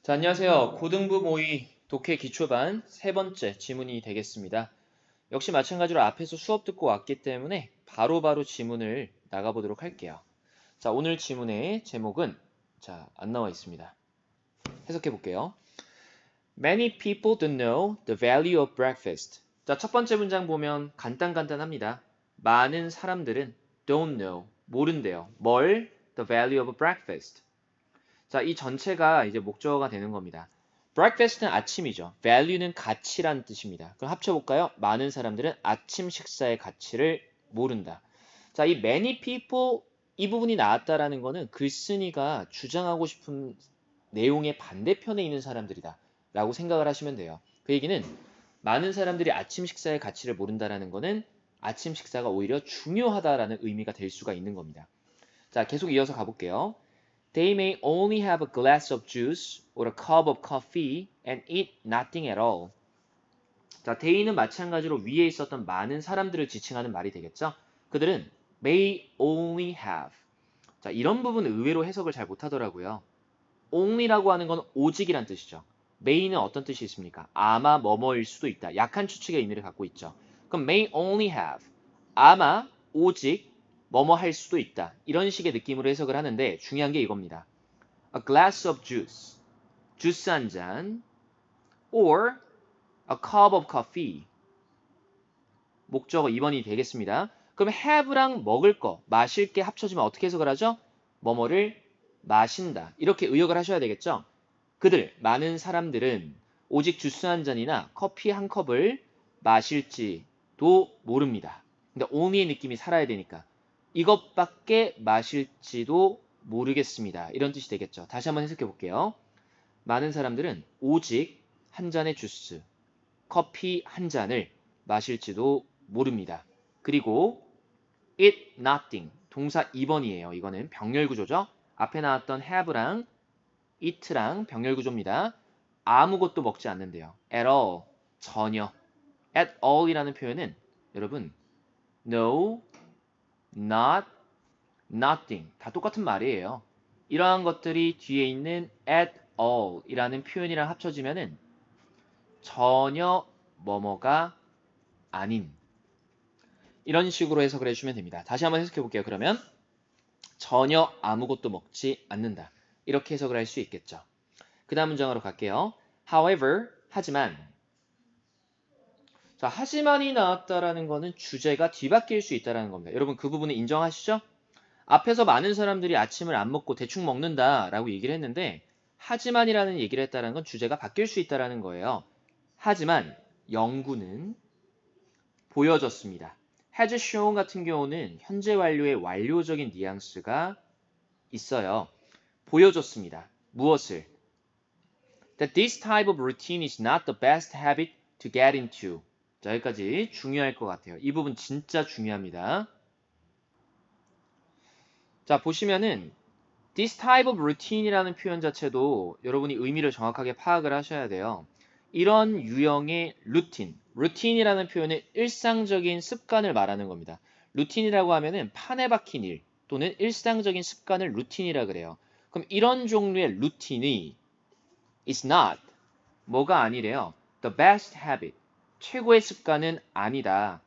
자, 안녕하세요. 고등부 모의 독해 기초반 세 번째 지문이 되겠습니다. 역시 마찬가지로 앞에서 수업 듣고 왔기 때문에 바로바로 지문을 나가보도록 할게요. 자, 오늘 지문의 제목은 안 나와 있습니다. 해석해 볼게요. Many people don't know the value of breakfast. 자, 첫 번째 문장 보면 간단합니다. 많은 사람들은 don't know, 모른대요. 뭘? The value of breakfast. 자, 이 전체가 이제 목적어가 되는 겁니다. breakfast는 아침이죠. value는 가치란 뜻입니다. 그럼 합쳐볼까요? 많은 사람들은 아침 식사의 가치를 모른다. 자, 이 many people 이 부분이 나왔다라는 거는 글쓴이가 주장하고 싶은 내용의 반대편에 있는 사람들이다 라고 생각을 하시면 돼요. 그 얘기는 많은 사람들이 아침 식사의 가치를 모른다라는 거는 아침 식사가 오히려 중요하다라는 의미가 될 수가 있는 겁니다. 자, 계속 이어서 가볼게요. They may only have a glass of juice or a cup of coffee and eat nothing at all. 자, they는 마찬가지로 위에 있었던 많은 사람들을 지칭하는 말이 되겠죠. 그들은 may only have. 자, 이런 부분은 의외로 해석을 잘 못하더라고요. only라고 하는 건 오직이란 뜻이죠. may는 어떤 뜻이 있습니까? 아마 뭐뭐일 수도 있다. 약한 추측의 의미를 갖고 있죠. 그럼 may only have. 아마 오직 뭐뭐 할 수도 있다. 이런 식의 느낌으로 해석을 하는데 중요한 게 이겁니다. A glass of juice. 주스 한 잔. Or a cup of coffee. 목적어 2번이 되겠습니다. 그럼 have랑 먹을 거, 마실 게 합쳐지면 어떻게 해석을 하죠? 뭐뭐를 마신다. 이렇게 의역을 하셔야 되겠죠? 그들, 많은 사람들은 오직 주스 한 잔이나 커피 한 컵을 마실지도 모릅니다. 근데 only의 느낌이 살아야 되니까. 이것밖에 마실지도 모르겠습니다. 이런 뜻이 되겠죠. 다시 한번 해석해 볼게요. 많은 사람들은 오직 한 잔의 주스, 커피 한 잔을 마실지도 모릅니다. 그리고 eat nothing, 동사 2번이에요. 이거는 병렬 구조죠. 앞에 나왔던 have랑 eat랑 병렬 구조입니다. 아무것도 먹지 않는데요. at all, 전혀. at all이라는 표현은 여러분 no, not, nothing 다 똑같은 말이에요. 이러한 것들이 뒤에 있는 at all 이라는 표현이랑 합쳐지면은 전혀 뭐뭐가 아닌 이런 식으로 해석을 해주면 됩니다. 다시 한번 해석해 볼게요. 그러면 전혀 아무것도 먹지 않는다. 이렇게 해석을 할 수 있겠죠. 그 다음 문장으로 갈게요. However, 하지만 자, 하지만이 나왔다라는 거는 주제가 뒤바뀔 수 있다라는 겁니다. 여러분 그 부분은 인정하시죠? 앞에서 많은 사람들이 아침을 안 먹고 대충 먹는다라고 얘기를 했는데 하지만이라는 얘기를 했다는 건 주제가 바뀔 수 있다라는 거예요. 하지만 연구는 보여졌습니다. has shown 같은 경우는 현재 완료의 완료적인 뉘앙스가 있어요. 보여줬습니다. 무엇을? That this type of routine is not the best habit to get into. 자, 여기까지 중요할 것 같아요. 이 부분 진짜 중요합니다. 자, 보시면은 this type of routine이라는 표현 자체도 여러분이 의미를 정확하게 파악을 하셔야 돼요. 이런 유형의 루틴이라는 표현은 일상적인 습관을 말하는 겁니다. 루틴이라고 하면은 판에 박힌 일 또는 일상적인 습관을 루틴이라 그래요. 그럼 이런 종류의 루틴이 is not 뭐가 아니래요. The best habit 최고의 습관은 아니다.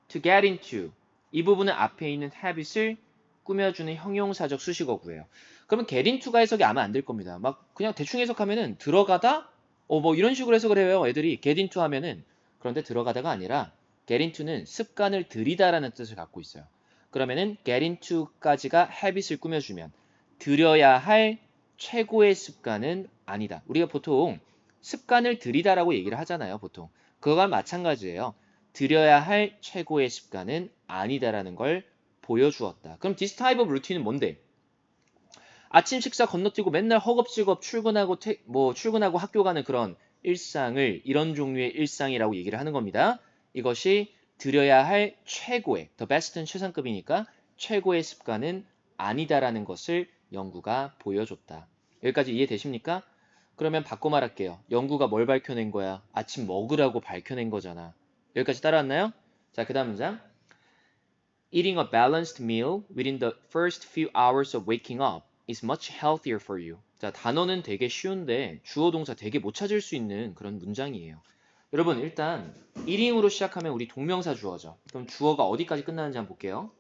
To get into 이 부분은 앞에 있는 habit을 꾸며주는 형용사적 수식어구예요. 그러면 get into가 해석이 아마 안 될 겁니다. 막 그냥 대충 해석하면은 들어가다 뭐 이런 식으로 해석을 해요. 애들이 get into 하면은 그런데 들어가다가 아니라 get into는 습관을 들이다라는 뜻을 갖고 있어요. 그러면은 get into까지가 habit을 꾸며주면 들여야 할 최고의 습관은 아니다. 우리가 보통 습관을 들이다라고 얘기를 하잖아요. 보통 그거와 마찬가지예요. 들여야 할 최고의 습관은 아니다라는 걸 보여주었다. 그럼 this type of routine은 뭔데? 아침 식사 건너뛰고 맨날 허겁지겁 출근하고 학교 가는 그런 일상을 이런 종류의 일상이라고 얘기를 하는 겁니다. 이것이 들여야 할 최고의, the best는 최상급이니까 최고의 습관은 아니다라는 것을 연구가 보여줬다. 여기까지 이해되십니까? 그러면 바꿔 말할게요. 연구가 뭘 밝혀낸 거야? 아침 먹으라고 밝혀낸 거잖아. 여기까지 따라왔나요? 자, 그 다음 문장. Eating a balanced meal within the first few hours of waking up is much healthier for you. 자, 단어는 되게 쉬운데 주어 동사 되게 못 찾을 수 있는 그런 문장이에요. 여러분 일단 1인으로 시작하면 우리 동명사 주어죠. 그럼 주어가 어디까지 끝나는지 한번 볼게요.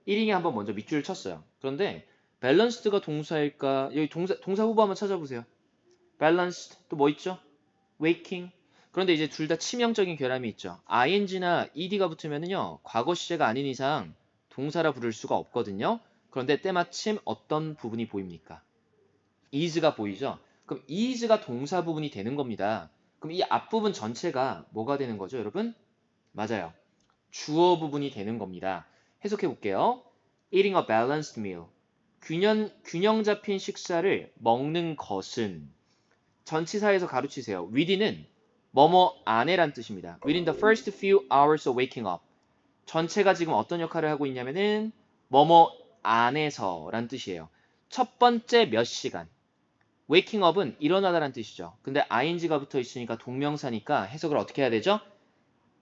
1인이 한번 먼저 밑줄을 쳤어요. 그런데 balanced가 동사일까? 여기 동사 후보 한번 찾아보세요. balanced 또 뭐 있죠? waking. 그런데 이제 둘 다 치명적인 결함이 있죠. ing나 ed가 붙으면은요 과거 시제가 아닌 이상 동사라 부를 수가 없거든요. 그런데 때마침 어떤 부분이 보입니까? is가 보이죠? 그럼 is가 동사 부분이 되는 겁니다. 그럼 이 앞부분 전체가 뭐가 되는 거죠, 여러분? 맞아요. 주어 부분이 되는 겁니다. 해석해 볼게요. Eating a balanced meal. 균형 잡힌 식사를 먹는 것은 전치사에서 가로치세요. within은 뭐뭐 안에란 뜻입니다. Within the first few hours of waking up. 전체가 지금 어떤 역할을 하고 있냐면은 뭐뭐 안에서란 뜻이에요. 첫 번째 몇 시간. waking up은 일어나다란 뜻이죠. 근데 ing가 붙어 있으니까 동명사니까 해석을 어떻게 해야 되죠?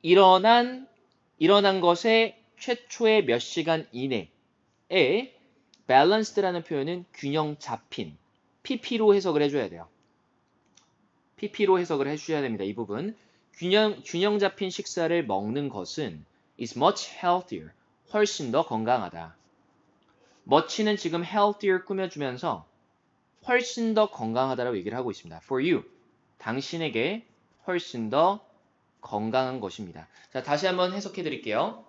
일어난 것의 최초의 몇 시간 이내에 balanced라는 표현은 균형 잡힌 pp로 해석을 해줘야 돼요. pp로 해석을 해주셔야 됩니다. 이 부분. 균형 잡힌 식사를 먹는 것은 is much healthier. 훨씬 더 건강하다. much는 지금 healthier 꾸며주면서 훨씬 더 건강하다라고 얘기를 하고 있습니다. For you. 당신에게 훨씬 더 건강한 것입니다. 자, 다시 한번 해석해 드릴게요.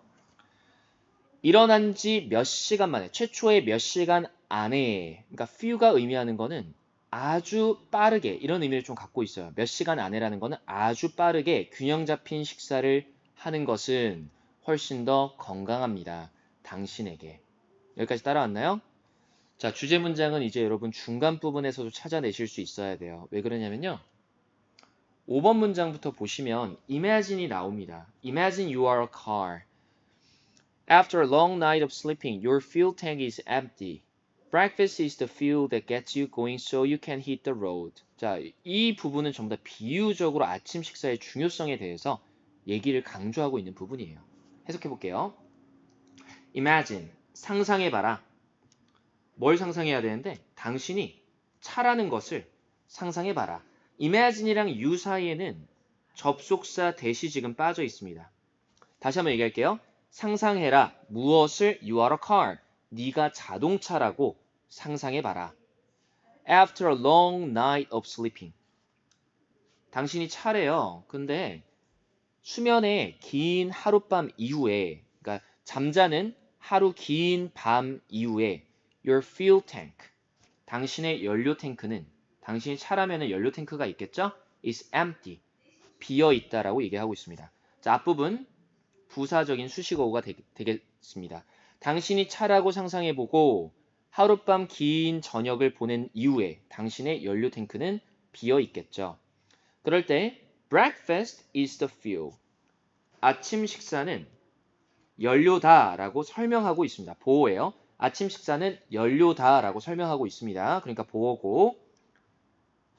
일어난 지 몇 시간 만에, 최초의 몇 시간 안에, 그러니까 few가 의미하는 거는 아주 빠르게, 이런 의미를 좀 갖고 있어요. 몇 시간 안에라는 거는 아주 빠르게 균형 잡힌 식사를 하는 것은 훨씬 더 건강합니다. 당신에게. 여기까지 따라왔나요? 자, 주제 문장은 이제 여러분 중간 부분에서도 찾아내실 수 있어야 돼요. 왜 그러냐면요. 5번 문장부터 보시면 imagine이 나옵니다. Imagine you are a car. After a long night of sleeping, your fuel tank is empty. Breakfast is the fuel that gets you going so you can hit the road. 자, 이 부분은 전부 다 비유적으로 아침 식사의 중요성에 대해서 얘기를 강조하고 있는 부분이에요. 해석해 볼게요. Imagine, 상상해봐라. 뭘 상상해야 되는데 당신이 차라는 것을 상상해봐라. imagine이랑 you 사이에는 접속사 대시 지금 빠져 있습니다. 다시 한번 얘기할게요. 상상해라. 무엇을? You are a car. 네가 자동차라고 상상해봐라. After a long night of sleeping. 당신이 차래요. 근데 수면의 긴 하룻밤 이후에, 그러니까 잠자는 하루 긴 밤 이후에 your fuel tank. 당신의 연료 탱크는, 당신이 차라면 연료 탱크가 있겠죠? is empty. 비어 있다라고 얘기하고 있습니다. 자, 앞부분 부사적인 수식어가 되겠습니다. 당신이 차라고 상상해보고 하룻밤 긴 저녁을 보낸 이후에 당신의 연료 탱크는 비어 있겠죠. 그럴 때 breakfast is the fuel. 아침 식사는 연료다라고 설명하고 있습니다. 보어예요. 아침 식사는 연료다라고 설명하고 있습니다. 그러니까 보어고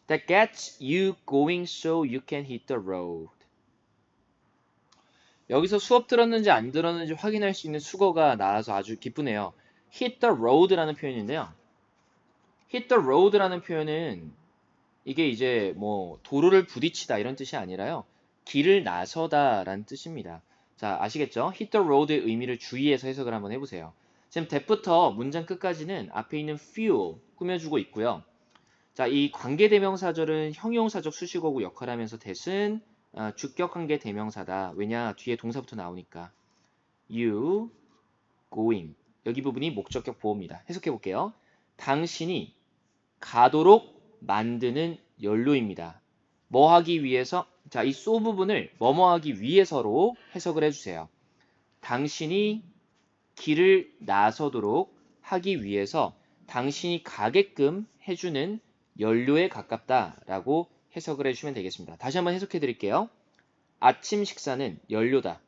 that gets you going so you can hit the road. 여기서 수업 들었는지 안 들었는지 확인할 수 있는 수거가 나와서 아주 기쁘네요. hit the road라는 표현인데요. hit the road라는 표현은 이게 이제 뭐 도로를 부딪히다 이런 뜻이 아니라요. 길을 나서다라는 뜻입니다. 자, 아시겠죠? hit the road의 의미를 주의해서 해석을 한번 해보세요. 지금 that부터 문장 끝까지는 앞에 있는 fuel 꾸며주고 있고요. 자, 이 관계대명사절은 형용사적 수식어구 역할을 하면서 that은 주격관계 대명사다. 왜냐? 뒤에 동사부터 나오니까. You going. 여기 부분이 목적격 보호입니다. 해석해 볼게요. 당신이 가도록 만드는 연료입니다. 뭐 하기 위해서? 자, 이 so 부분을 뭐뭐 하기 위해서로 해석을 해주세요. 당신이 길을 나서도록 하기 위해서 당신이 가게끔 해주는 연료에 가깝다라고 해석을 해주시면 되겠습니다. 다시 한번 해석해 드릴게요. 아침 식사는 연료다.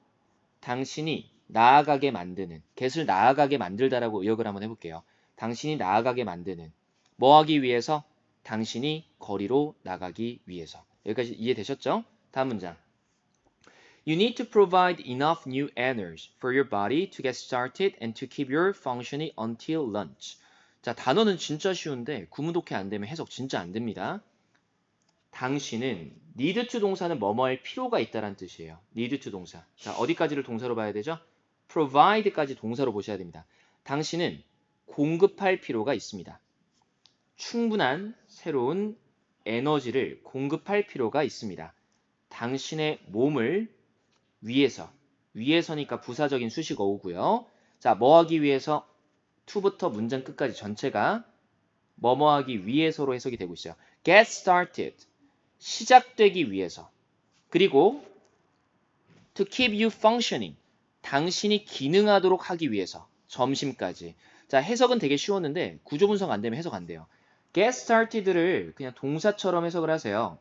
당신이 나아가게 만드는, get을 나아가게 만들다라고 의역을 한번 해볼게요. 당신이 나아가게 만드는, 뭐 하기 위해서? 당신이 거리로 나가기 위해서. 여기까지 이해되셨죠? 다음 문장. You need to provide enough new energies for your body to get started and to keep your functioning until lunch. 자, 단어는 진짜 쉬운데 구문 독해 안 되면 해석 진짜 안 됩니다. 당신은 need to 동사는 뭐뭐 할 필요가 있다라는 뜻이에요. need to 동사. 자, 어디까지를 동사로 봐야 되죠? provide까지 동사로 보셔야 됩니다. 당신은 공급할 필요가 있습니다. 충분한 새로운 에너지를 공급할 필요가 있습니다. 당신의 몸을 위해서니까 부사적인 수식어우고요. 자, 뭐 하기 위해서 to부터 문장 끝까지 전체가 뭐뭐 하기 위해서로 해석이 되고 있어요. get started, 시작되기 위해서. 그리고 to keep you functioning, 당신이 기능하도록 하기 위해서. 점심까지. 자, 해석은 되게 쉬웠는데 구조 분석 안 되면 해석 안 돼요. get started를 그냥 동사처럼 해석을 하세요.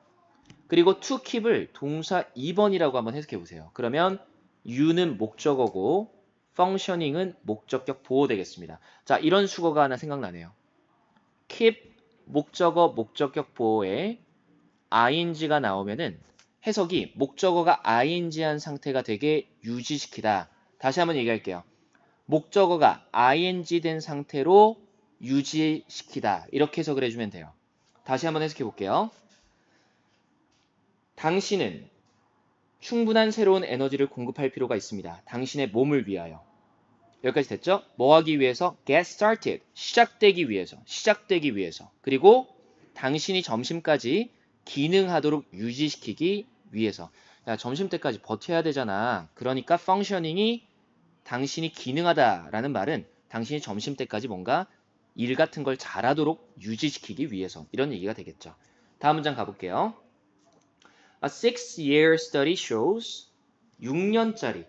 그리고 to keep을 동사 2번이라고 한번 해석해 보세요. 그러면 you는 목적어고 functioning은 목적격 보호 되겠습니다. 자, 이런 수거가 하나 생각나네요. keep 목적어 목적격 보호에 ing가 나오면은 해석이 목적어가 ing한 상태가 되게 유지시키다. 다시 한번 얘기할게요. 목적어가 ing 된 상태로 유지시키다. 이렇게 해석을 해주면 돼요. 다시 한번 해석해 볼게요. 당신은 충분한 새로운 에너지를 공급할 필요가 있습니다. 당신의 몸을 위하여. 여기까지 됐죠? 뭐 하기 위해서? get started. 시작되기 위해서. 그리고 당신이 점심까지 기능하도록 유지시키기 위해서. 야, 점심 때까지 버텨야 되잖아. 그러니까 functioning이 당신이 기능하다라는 말은 당신이 점심 때까지 뭔가 일 같은 걸 잘하도록 유지시키기 위해서. 이런 얘기가 되겠죠. 다음 문장 가볼게요. A 6-year study shows 6년짜리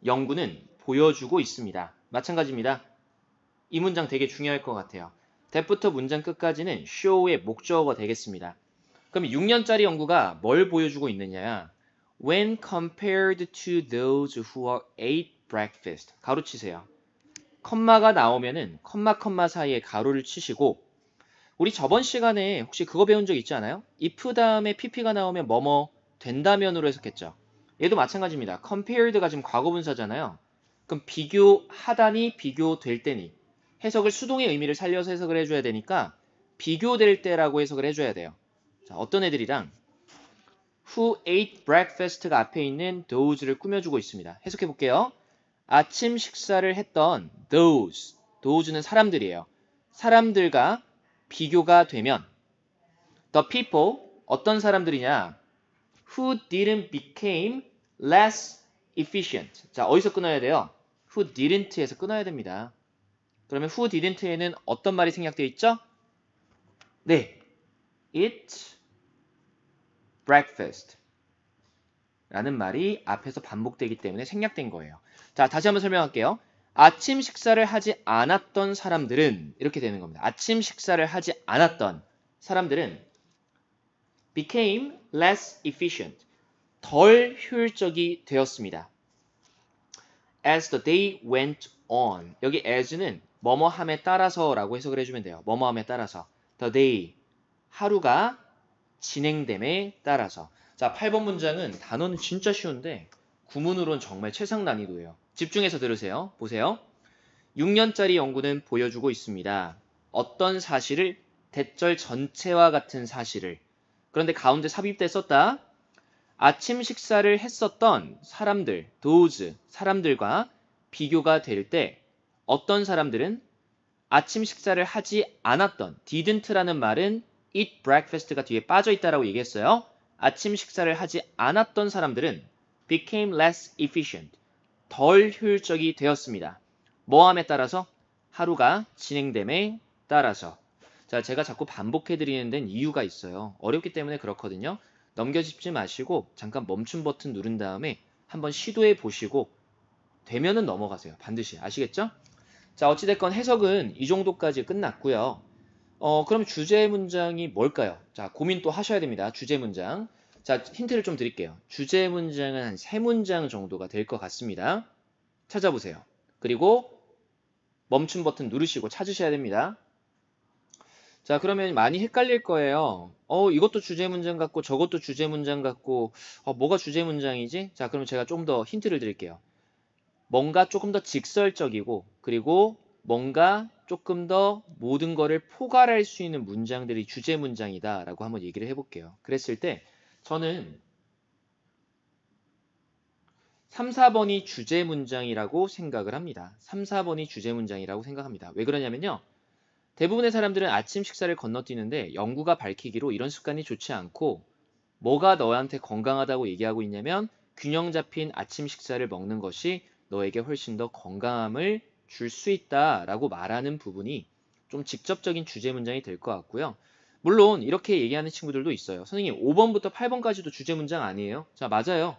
연구는 보여주고 있습니다. 마찬가지입니다. 이 문장 되게 중요할 것 같아요. that부터 문장 끝까지는 show의 목적어가 되겠습니다. 그럼 6년짜리 연구가 뭘 보여주고 있느냐? When compared to those who ate breakfast. 가로 치세요. 컴마가 나오면은 컴마 사이에 가로를 치시고 우리 저번 시간에 혹시 그거 배운 적 있지 않아요? if 다음에 pp가 나오면 뭐뭐 된다면으로 해석했죠. 얘도 마찬가지입니다. compared가 지금 과거분사잖아요. 그럼 비교하다니 비교될 때니 해석을 수동의 의미를 살려서 해석을 해줘야 되니까 비교될 때라고 해석을 해줘야 돼요. 자, 어떤 애들이랑 who ate breakfast가 앞에 있는 those를 꾸며주고 있습니다. 해석해 볼게요. 아침 식사를 했던 those는 사람들이에요. 사람들과 비교가 되면 the people, 어떤 사람들이냐? who didn't became less efficient. 자, 어디서 끊어야 돼요? who didn't에서 끊어야 됩니다. 그러면 who didn't에는 어떤 말이 생략되어 있죠? 네, eat breakfast 라는 말이 앞에서 반복되기 때문에 생략된 거예요. 자, 다시 한번 설명할게요. 아침 식사를 하지 않았던 사람들은 이렇게 되는 겁니다. 아침 식사를 하지 않았던 사람들은 became less efficient. 덜 효율적이 되었습니다. As the day went on. 여기 as는 뭐뭐함에 따라서라고 해석을 해주면 돼요. 뭐뭐함에 따라서. The day. 하루가 진행됨에 따라서. 자, 8번 문장은 단어는 진짜 쉬운데 구문으로는 정말 최상 난이도예요. 집중해서 들으세요. 보세요. 6년짜리 연구는 보여주고 있습니다. 어떤 사실을? 대절 전체와 같은 사실을. 그런데 가운데 삽입돼 썼다. 아침 식사를 했었던 사람들, those, 사람들과 비교가 될 때 어떤 사람들은 아침 식사를 하지 않았던 didn't라는 말은 eat breakfast가 뒤에 빠져 있다라고 얘기했어요. 아침 식사를 하지 않았던 사람들은 became less efficient. 덜 효율적이 되었습니다. 뭐함에 따라서? 하루가 진행됨에 따라서. 자, 제가 자꾸 반복해드리는 데는 이유가 있어요. 어렵기 때문에 그렇거든요. 넘겨짚지 마시고 잠깐 멈춤 버튼 누른 다음에 한번 시도해 보시고 되면은 넘어가세요. 반드시. 아시겠죠? 자, 어찌됐건 해석은 이 정도까지 끝났고요. 그럼 주제 문장이 뭘까요? 자, 고민 또 하셔야 됩니다. 주제 문장. 자, 힌트를 좀 드릴게요. 주제 문장은 한 3문장 정도가 될 것 같습니다. 찾아보세요. 그리고 멈춤 버튼 누르시고 찾으셔야 됩니다. 자, 그러면 많이 헷갈릴 거예요. 이것도 주제 문장 같고 저것도 주제 문장 같고 뭐가 주제 문장이지? 자, 그럼 제가 좀 더 힌트를 드릴게요. 뭔가 조금 더 직설적이고 그리고 뭔가 조금 더 모든 거를 포괄할 수 있는 문장들이 주제 문장이다라고 한번 얘기를 해볼게요. 그랬을 때 저는 3, 4번이 주제 문장이라고 생각을 합니다. 3, 4번이 주제 문장이라고 생각합니다. 왜 그러냐면요. 대부분의 사람들은 아침 식사를 건너뛰는데 연구가 밝히기로 이런 습관이 좋지 않고 뭐가 너한테 건강하다고 얘기하고 있냐면 균형 잡힌 아침 식사를 먹는 것이 너에게 훨씬 더 건강함을 줄 수 있다라고 말하는 부분이 좀 직접적인 주제 문장이 될 것 같고요. 물론 이렇게 얘기하는 친구들도 있어요. 선생님 5번부터 8번까지도 주제 문장 아니에요? 자, 맞아요.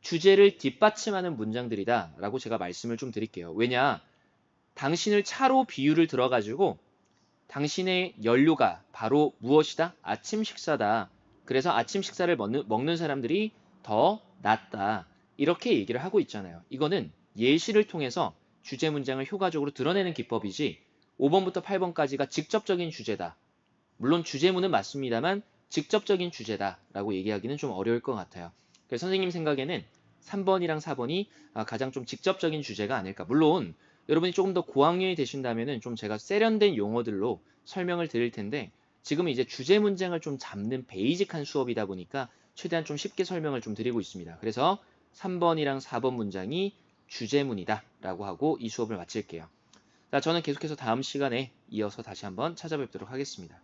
주제를 뒷받침하는 문장들이다 라고 제가 말씀을 좀 드릴게요. 왜냐? 당신을 차로 비유를 들어가지고 당신의 연료가 바로 무엇이다? 아침 식사다. 그래서 아침 식사를 먹는 사람들이 더 낫다. 이렇게 얘기를 하고 있잖아요. 이거는 예시를 통해서 주제 문장을 효과적으로 드러내는 기법이지 5번부터 8번까지가 직접적인 주제다. 물론 주제문은 맞습니다만 직접적인 주제다라고 얘기하기는 좀 어려울 것 같아요. 그래서 선생님 생각에는 3번이랑 4번이 가장 좀 직접적인 주제가 아닐까. 물론 여러분이 조금 더 고학년이 되신다면은 좀 제가 세련된 용어들로 설명을 드릴 텐데 지금은 이제 주제 문장을 좀 잡는 베이직한 수업이다 보니까 최대한 좀 쉽게 설명을 좀 드리고 있습니다. 그래서 3번이랑 4번 문장이 주제문이다 라고 하고 이 수업을 마칠게요. 자, 저는 계속해서 다음 시간에 이어서 다시 한번 찾아뵙도록 하겠습니다.